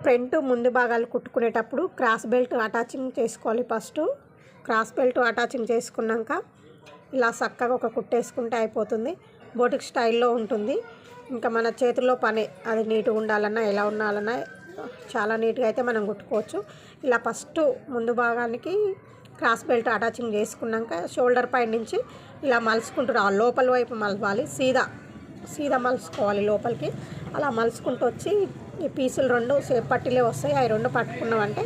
Front ముందు భాగాలు కుట్టుకునేటప్పుడు cross belt attaching చేసుకోవాలి. ఫస్ట్ క్రాస్ బెల్ట్ అటాచింగ్ చేసుకున్నాక ఇలా చక్కగా ఒక కుట్టేసుకుంటే అయిపోతుంది. బోటిక్ స్టైల్లో ఉంటుంది. ఇంకా మన చేతుల్లో పని అది నీట్గా ఉండాలన్నా ఎలా ఉండాలన్నా చాలా నీట్గా అయితే మనం కుట్టుకోవచ్చు. ఇలా ఫస్ట్ ముందు భాగానికి క్రాస్ బెల్ట్ అటాచింగ్ చేసుకున్నాక షోల్డర్ పై నుంచి ఇలా మలుచుకుంటూ రావాలి. లోపల వైపు మలవాలి. సీదా మలుచుకోవాలి లోపలికి. అలా మలుచుకుంటూ వచ్చి ఈ పీసులు రెండు సేపు పట్టిలే వస్తాయి. అవి రెండు పట్టుకున్నామంటే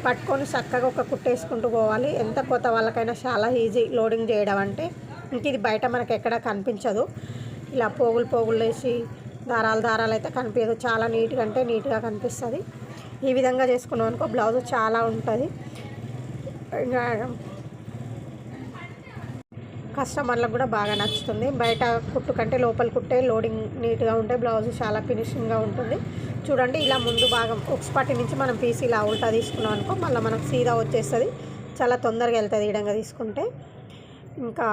పట్టుకొని చక్కగా ఒక కుట్టేసుకుంటూ పోవాలి. ఎంత కొత్త వాళ్ళకైనా చాలా ఈజీ లోడింగ్ చేయడం అంటే. ఇంక ఇది బయట మనకు ఎక్కడ కనిపించదు. ఇలా పోగులు వేసి దారాలు అయితే కనిపించదు. చాలా నీట్గా అంటే నీట్గా కనిపిస్తుంది. ఈ విధంగా చేసుకున్నాం అనుకో బ్లౌజ్ చాలా ఉంటుంది. ఇంకా కస్టమర్లకు కూడా బాగా నచ్చుతుంది. బయట కుట్టు కంటే లోపల కుట్టే లోడింగ్ నీట్గా ఉంటే బ్లౌజ్ చాలా ఫినిషింగ్గా ఉంటుంది. చూడండి ఇలా ముందు భాగం ఉక్స్పట్టి నుంచి మనం పీస్ ఇలా ఉల్టా తీసుకున్నాం అనుకో మళ్ళీ మనకు సీదా వచ్చేస్తుంది. చాలా తొందరగా వెళ్తుంది ఈ విధంగా తీసుకుంటే. ఇంకా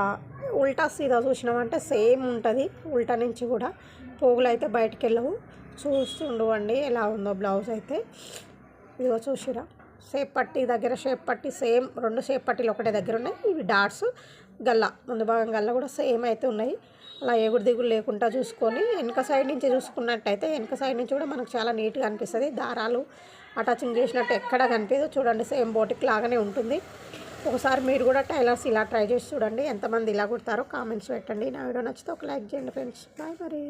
ఉల్టా సీదా చూసినామంటే సేమ్ ఉంటుంది. ఉల్టా నుంచి కూడా పోగులు అయితే బయటికి వెళ్ళవు. చూస్తుండవండి ఎలా ఉందో బ్లౌజ్ అయితే. ఇదిగో చూసిరా షేప్ పట్టి దగ్గర షేప్ పట్టి సేమ్ రెండు షేప్ పట్టీలు ఒకటే దగ్గర ఉన్నాయి. ఇవి డాట్స్ గల్ల ముందు భాగం గల్ల కూడా సేమ్ అయితే ఉన్నాయి. అలా ఎగుడు దిగులు లేకుండా చూసుకొని వెనక సైడ్ నుంచి చూసుకున్నట్టయితే వెనక సైడ్ నుంచి కూడా మనకు చాలా నీట్గా అనిపిస్తుంది. దారాలు అటాచింగ్ చేసినట్టు ఎక్కడ కనిపించదు. చూడండి సేమ్ బోటిక్ లాగానే ఉంటుంది. ఒకసారి మీరు కూడా టైలర్స్ ఇలా ట్రై చేసి చూడండి. ఎంతమంది ఇలా కుడతారో కామెంట్స్ పెట్టండి. నా వీడియో నచ్చితే ఒక లైక్ చేయండి ఫ్రెండ్స్. బాయ్ మరి.